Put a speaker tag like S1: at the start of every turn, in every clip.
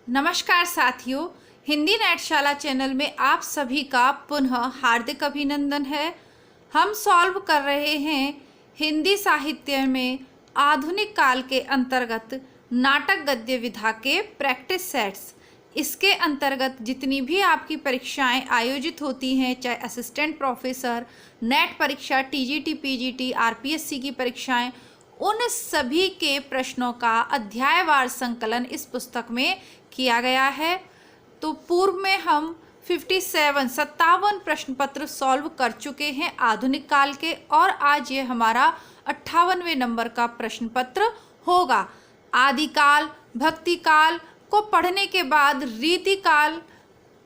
S1: नमस्कार साथियों, हिंदी नेटशाला चैनल में आप सभी का पुनः हार्दिक अभिनंदन है। हम सॉल्व कर रहे हैं हिंदी साहित्य में आधुनिक काल के अंतर्गत नाटक गद्य विधा के प्रैक्टिस सेट्स। इसके अंतर्गत जितनी भी आपकी परीक्षाएं आयोजित होती हैं, चाहे असिस्टेंट प्रोफेसर, नेट परीक्षा, टीजीटी, पीजीटी, आरपीएससी की परीक्षाएं, उन सभी के प्रश्नों का अध्यायवार संकलन इस पुस्तक में किया गया है। तो पूर्व में हम 57 प्रश्न पत्र सॉल्व कर चुके हैं आधुनिक काल के, और आज ये हमारा 58वें नंबर का प्रश्न पत्र होगा। आदिकाल, भक्ति काल को पढ़ने के बाद रीतिकाल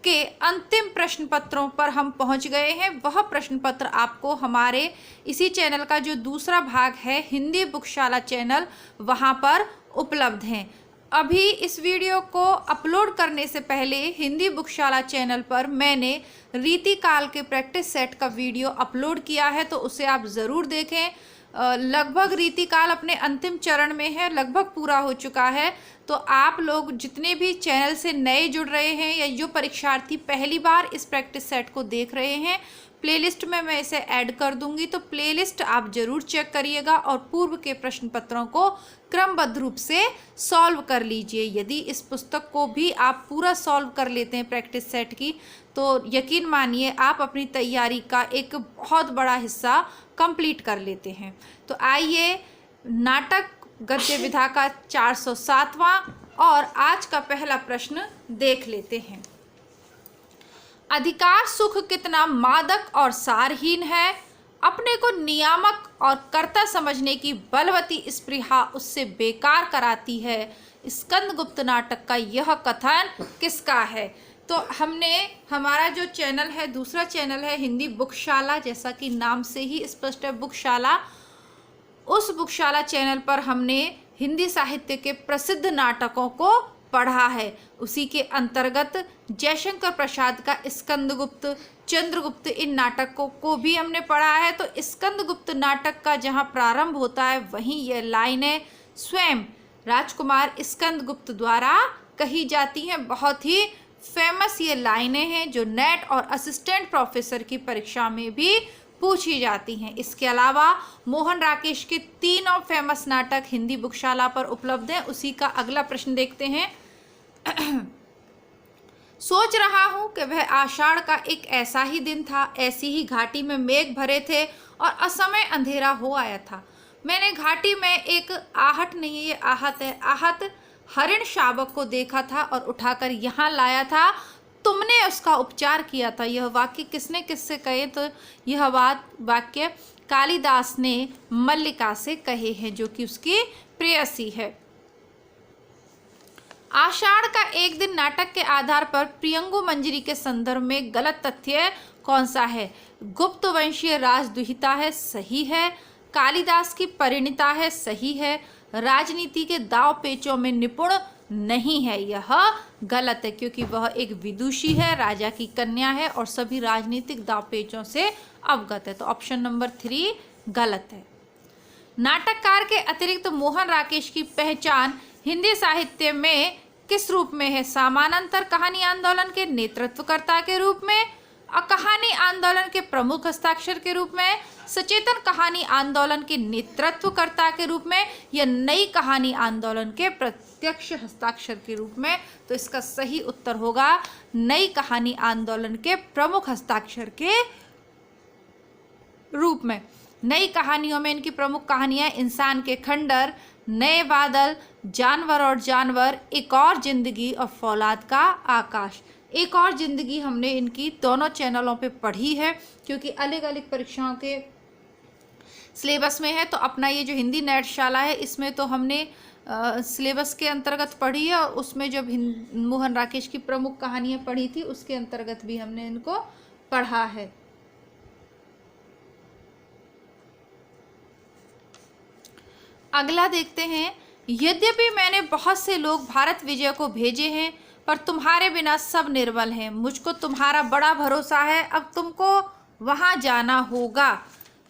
S1: के अंतिम प्रश्न पत्रों पर हम पहुंच गए हैं। वह प्रश्न पत्र आपको हमारे इसी चैनल का जो दूसरा भाग है हिंदी बुकशाला चैनल, वहां पर उपलब्ध हैं। अभी इस वीडियो को अपलोड करने से पहले हिंदी बुकशाला चैनल पर मैंने रीतिकाल के प्रैक्टिस सेट का वीडियो अपलोड किया है, तो उसे आप ज़रूर देखें। लगभग रीतिकाल अपने अंतिम चरण में है, लगभग पूरा हो चुका है। तो आप लोग जितने भी चैनल से नए जुड़ रहे हैं या जो परीक्षार्थी पहली बार इस प्रैक्टिस सेट को देख रहे हैं, प्लेलिस्ट में मैं इसे ऐड कर दूंगी, तो प्लेलिस्ट आप ज़रूर चेक करिएगा और पूर्व के प्रश्न पत्रों को क्रमबद्ध रूप से सॉल्व कर लीजिए। यदि इस पुस्तक को भी आप पूरा सॉल्व कर लेते हैं प्रैक्टिस सेट की, तो यकीन मानिए आप अपनी तैयारी का एक बहुत बड़ा हिस्सा कंप्लीट कर लेते हैं। तो आइए नाटक गद्य विधा का 407वां और आज का पहला प्रश्न देख लेते हैं। अधिकार सुख कितना मादक और सारहीन है, अपने को नियामक और कर्ता समझने की बलवती स्पृहा उससे बेकार कराती है। स्कंदगुप्त नाटक का यह कथन किसका है? तो हमने हमारा जो चैनल है, दूसरा चैनल है हिंदी बुकशाला, जैसा कि नाम से ही स्पष्ट है बुकशाला, उस बुकशाला चैनल पर हमने हिंदी साहित्य के प्रसिद्ध नाटकों को पढ़ा है। उसी के अंतर्गत जयशंकर प्रसाद का स्कंदगुप्त, चंद्रगुप्त, इन नाटकों को भी हमने पढ़ा है। तो स्कंदगुप्त नाटक का जहाँ प्रारंभ होता है वहीं यह लाइनें स्वयं राजकुमार स्कंदगुप्त द्वारा कही जाती हैं। बहुत ही फेमस ये लाइनें हैं जो नेट और असिस्टेंट प्रोफेसर की परीक्षा में भी पूछी जाती हैं। इसके अलावा मोहन राकेश के तीनों फेमस नाटक हिंदी बुकशाला पर उपलब्ध हैं। उसी का अगला प्रश्न देखते हैं। सोच रहा हूं कि वह आषाढ़ का एक ऐसा ही दिन था, ऐसी ही घाटी में मेघ भरे थे और असमय अंधेरा हो आया था। मैंने घाटी में एक आहट नहीं, ये आहत है, आहत हरिण शावक को देखा था और उठाकर यहाँ लाया था। तुमने उसका उपचार किया था। यह वाक्य किसने किससे कहे? तो यह वाक्य कालिदास ने मल्लिका से कहे हैं, जो कि उसकी प्रेयसी है। आषाढ़ का एक दिन नाटक के आधार पर प्रियंगु मंजरी के संदर्भ में गलत तथ्य कौन सा है? गुप्त वंशीय राजदुहिता है, सही है। कालिदास की परिणीता है, सही है। राजनीति के दाव पेचों में निपुण नहीं है, यह गलत है, क्योंकि वह एक विदुषी है, राजा की कन्या है और सभी राजनीतिक दाव पेचों से अवगत है। तो ऑप्शन नंबर 3 गलत है। नाटककार के अतिरिक्त मोहन राकेश की पहचान हिंदी साहित्य में किस रूप में है? समानांतर कहानी आंदोलन के नेतृत्वकर्ता के रूप में, कहानी आंदोलन के प्रमुख हस्ताक्षर के रूप में, सचेतन कहानी आंदोलन के नेतृत्वकर्ता के रूप में, या नई कहानी आंदोलन के प्रत्यक्ष हस्ताक्षर के रूप में? तो इसका सही उत्तर होगा नई कहानी आंदोलन के प्रमुख हस्ताक्षर के रूप में। नई कहानियों में इनकी प्रमुख कहानियां इंसान के खंडर, नए बादल, जानवर और जानवर, एक और जिंदगी और फौलाद का आकाश। एक और जिंदगी हमने इनकी दोनों चैनलों पे पढ़ी है, क्योंकि अलग अलग परीक्षाओं के सिलेबस में है। तो अपना ये जो हिंदी नेटशाला है, इसमें तो हमने सिलेबस के अंतर्गत पढ़ी है, और उसमें जब मोहन राकेश की प्रमुख कहानियाँ पढ़ी थी उसके अंतर्गत भी हमने इनको पढ़ा है। अगला देखते हैं। यद्यपि मैंने बहुत से लोग भारत विजय को भेजे हैं, पर तुम्हारे बिना सब निर्बल हैं। मुझको तुम्हारा बड़ा भरोसा है, अब तुमको वहां जाना होगा।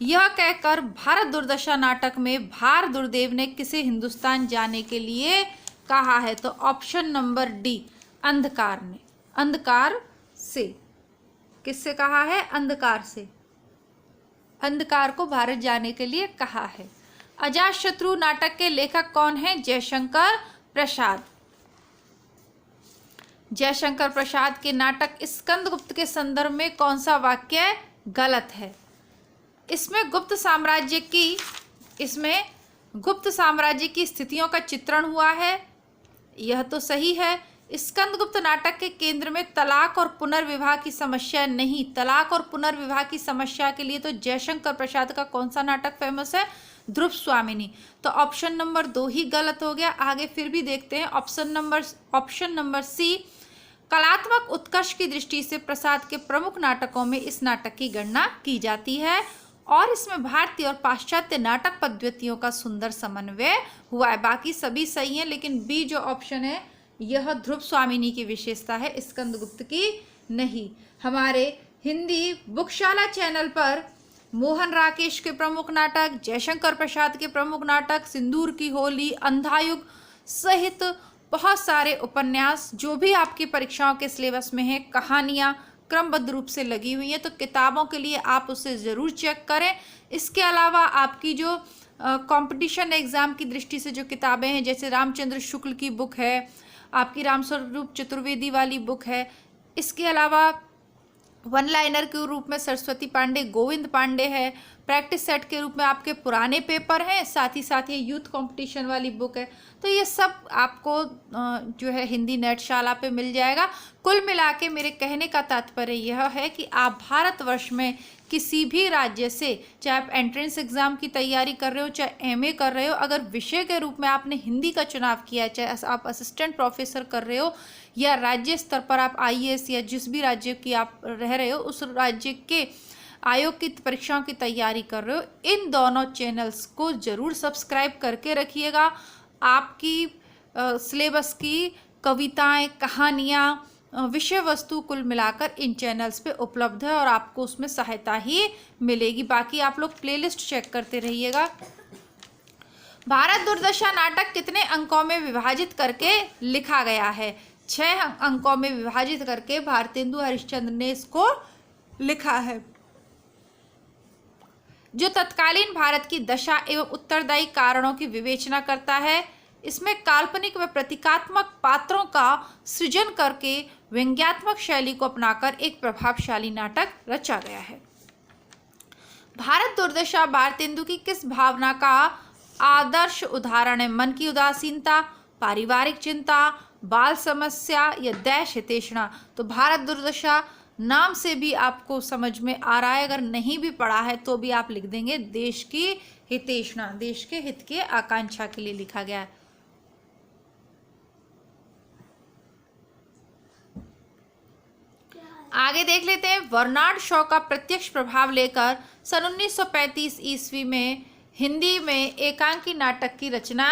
S1: यह कहकर भारत दुर्दशा नाटक में भार दुर्देव ने किसे हिंदुस्तान जाने के लिए कहा है? तो ऑप्शन नंबर डी अंधकार ने, अंधकार से, किससे कहा है? अंधकार से, अंधकार को भारत जाने के लिए कहा है। अजातशत्रु नाटक के लेखक कौन है? जयशंकर प्रसाद। जयशंकर प्रसाद के नाटक स्कंदगुप्त के संदर्भ में कौन सा वाक्य गलत है? इसमें गुप्त साम्राज्य की स्थितियों का चित्रण हुआ है, यह तो सही है। स्कंदगुप्त नाटक के केंद्र में तलाक और पुनर्विवाह की समस्या नहीं। तलाक और पुनर्विवाह की समस्या के लिए तो जयशंकर प्रसाद का कौन सा नाटक फेमस है? ध्रुव स्वामिनी। तो ऑप्शन नंबर 2 ही गलत हो गया। आगे फिर भी देखते हैं। ऑप्शन नंबर सी, कलात्मक उत्कर्ष की दृष्टि से प्रसाद के प्रमुख नाटकों में इस नाटक की गणना की जाती है और इसमें भारतीय और पाश्चात्य नाटक पद्धतियों का सुंदर समन्वय हुआ है। बाकी सभी सही हैं, लेकिन बी जो ऑप्शन है यह ध्रुव स्वामिनी की विशेषता है, स्कंदगुप्त की नहीं। हमारे हिंदी बुकशाला चैनल पर मोहन राकेश के प्रमुख नाटक, जयशंकर प्रसाद के प्रमुख नाटक, सिंदूर की होली, अंधायुग सहित बहुत सारे उपन्यास जो भी आपकी परीक्षाओं के सिलेबस में है, कहानियाँ क्रमबद्ध रूप से लगी हुई हैं। तो किताबों के लिए आप उसे ज़रूर चेक करें। इसके अलावा आपकी जो कंपटीशन एग्ज़ाम की दृष्टि से जो किताबें हैं, जैसे रामचंद्र शुक्ल की बुक है, आपकी रामस्वरूप चतुर्वेदी वाली बुक है, इसके अलावा वन लाइनर के रूप में सरस्वती पांडे, गोविंद पांडे है, प्रैक्टिस सेट के रूप में आपके पुराने पेपर हैं, साथ ही यूथ कंपटीशन वाली बुक है। तो ये सब आपको जो है हिंदी नेटशाला पे मिल जाएगा। कुल मिला के मेरे कहने का तात्पर्य यह है कि आप भारतवर्ष में किसी भी राज्य से, चाहे आप एंट्रेंस एग्ज़ाम की तैयारी कर रहे हो, चाहे एमए कर रहे हो, अगर विषय के रूप में आपने हिंदी का चुनाव किया है, चाहे आप असिस्टेंट प्रोफेसर कर रहे हो या राज्य स्तर पर आप आईएएस या जिस भी राज्य की आप रह रहे हो उस राज्य के आयोग की परीक्षाओं की तैयारी कर रहे हो, इन दोनों चैनल्स को ज़रूर सब्सक्राइब करके रखिएगा। आपकी सिलेबस की कविताएं, कहानियाँ, विषय वस्तु कुल मिलाकर इन चैनल्स पे उपलब्ध है और आपको उसमें सहायता ही मिलेगी। बाकी आप लोग प्लेलिस्ट चेक करते रहिएगा। भारत दुर्दशा नाटक कितने अंकों में विभाजित करके लिखा गया है? 6 अंकों में विभाजित करके भारतेंदु हरिश्चंद्र ने इसको लिखा है, जो तत्कालीन भारत की दशा एवं उत्तरदायी कारणों की विवेचना करता है। इसमें काल्पनिक व प्रतीकात्मक पात्रों का सृजन करके व्यंग्यात्मक शैली को अपनाकर एक प्रभावशाली नाटक रचा गया है। भारत दुर्दशा भारतेंदु की किस भावना का आदर्श उदाहरण है? मन की उदासीनता, पारिवारिक चिंता, बाल समस्या या देश हितैषणा। तो भारत दुर्दशा नाम से भी आपको समझ में आ रहा है, अगर नहीं भी पढ़ा है तो भी आप लिख देंगे देश की हितैषणा, देश के हित के आकांक्षा के लिए लिखा गया है। आगे देख लेते हैं। बर्नार्ड शॉ का प्रत्यक्ष प्रभाव लेकर सन 1935 ईस्वी में हिंदी में एकांकी नाटक की रचना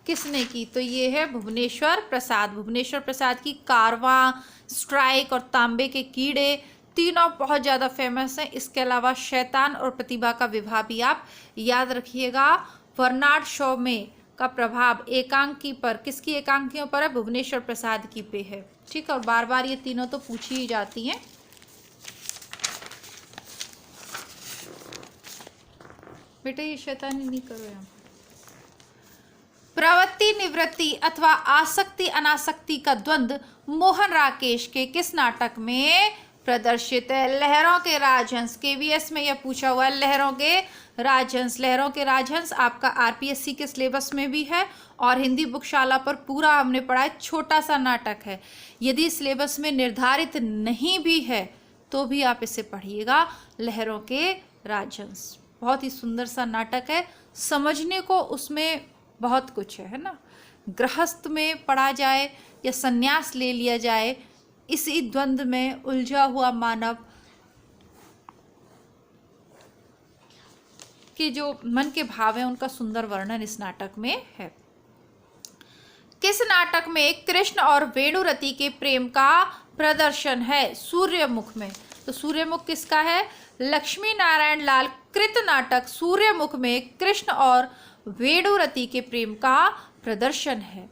S1: किसने की? तो ये है भुवनेश्वर प्रसाद। भुवनेश्वर प्रसाद की कारवां, स्ट्राइक और तांबे के कीड़े तीनों बहुत ज़्यादा फेमस हैं। इसके अलावा शैतान और प्रतिभा का विवाह भी आप याद रखिएगा। बर्नार्ड शॉ में का प्रभाव एकांकी पर, किसकी एकांकियों पर है? भुवनेश्वर प्रसाद की पे है। ठीक है, और बार बार ये तीनों तो पूछी ही जाती हैं। बेटा ये शैतानी नहीं करो यहाँ। प्रवृत्ति निवृत्ति अथवा आसक्ति अनासक्ति का द्वंद्व मोहन राकेश के किस नाटक में प्रदर्शित है? लहरों के राजहंस। केवीएस में यह पूछा हुआ है, लहरों के राजहंस। लहरों के राजहंस आपका आरपीएससी के सिलेबस में भी है और हिंदी बुकशाला पर पूरा हमने पढ़ा है। छोटा सा नाटक है, यदि सिलेबस में निर्धारित नहीं भी है तो भी आप इसे पढ़िएगा। लहरों के राजहंस बहुत ही सुंदर सा नाटक है, समझने को उसमें बहुत कुछ है ना। गृहस्थ में पढ़ा जाए या संन्यास ले लिया जाए, इसी द्वंद्व में उलझा हुआ मानव के जो मन के भाव हैं उनका सुंदर वर्णन इस नाटक में है। किस नाटक में कृष्ण और वेणुरति के प्रेम का प्रदर्शन है? सूर्यमुख में। तो सूर्यमुख किसका है? लक्ष्मी नारायण लाल कृत नाटक सूर्यमुख में कृष्ण और वेणुरति के प्रेम का प्रदर्शन है।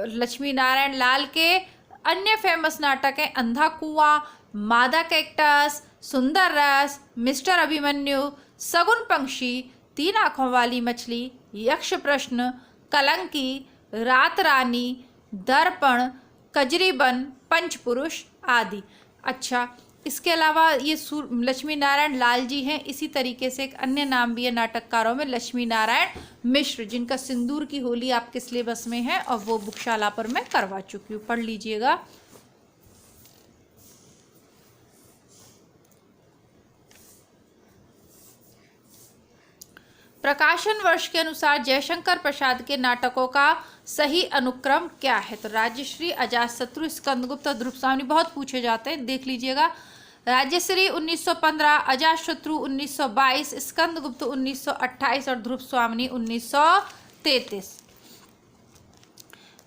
S1: लक्ष्मी नारायण लाल के अन्य फेमस नाटक हैं अंधा कुआं, मादा कैक्टस, सुंदर रस, मिस्टर अभिमन्यु, सगुन पंक्षी, तीन आंखों वाली मछली, यक्ष प्रश्न, कलंकी, रात रानी, दर्पण, कजरीबन, पंचपुरुष आदि। अच्छा, इसके अलावा ये लक्ष्मी नारायण लाल जी हैं। इसी तरीके से एक अन्य नाम भी है नाटककारों में, लक्ष्मी नारायण मिश्र, जिनका सिंदूर की होली आपके सिलेबस में है और वो बुकशाला पर मैं करवा चुकी हूँ, पढ़ लीजिएगा। प्रकाशन वर्ष के अनुसार जयशंकर प्रसाद के नाटकों का सही अनुक्रम क्या है? तो राज्यश्री, अजातशत्रु, स्कंदगुप्त और ध्रुव, बहुत पूछे जाते हैं, देख लीजिएगा। राज्यश्री 1915, अजातशत्रु 1922, स्कंदगुप्त 1928 और ध्रुव स्वामिनी 1933।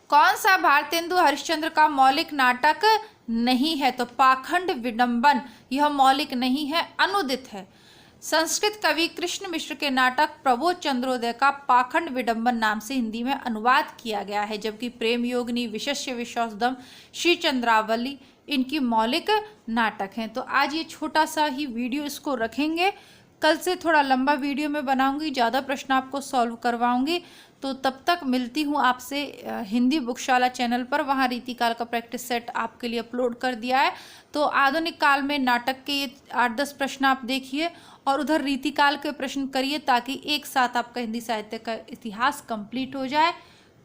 S1: कौन सा भारतेंदु हरिश्चंद्र का मौलिक नाटक नहीं है? तो पाखंड विडंबन, यह मौलिक नहीं है, अनुदित है। संस्कृत कवि कृष्ण मिश्र के नाटक प्रबोध चंद्रोदय का पाखंड विडंबन नाम से हिंदी में अनुवाद किया गया है, जबकि प्रेम योगिनी, विशस्य विश्वासदम, श्री चंद्रावली इनकी मौलिक नाटक हैं। तो आज ये छोटा सा ही वीडियो इसको रखेंगे, कल से थोड़ा लंबा वीडियो में बनाऊंगी, ज़्यादा प्रश्न आपको सॉल्व करवाऊंगी। तो तब तक मिलती हूँ आपसे हिंदी बुकशाला चैनल पर, वहाँ रीतिकाल का प्रैक्टिस सेट आपके लिए अपलोड कर दिया है। तो आधुनिक काल में नाटक के ये 8-10 प्रश्न आप देखिए और उधर रीतिकाल के प्रश्न करिए, ताकि एक साथ आपका हिंदी साहित्य का इतिहास कंप्लीट हो जाए।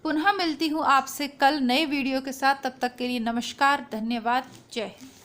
S1: पुनः मिलती हूँ आपसे कल नए वीडियो के साथ, तब तक के लिए नमस्कार, धन्यवाद, जय हिंद।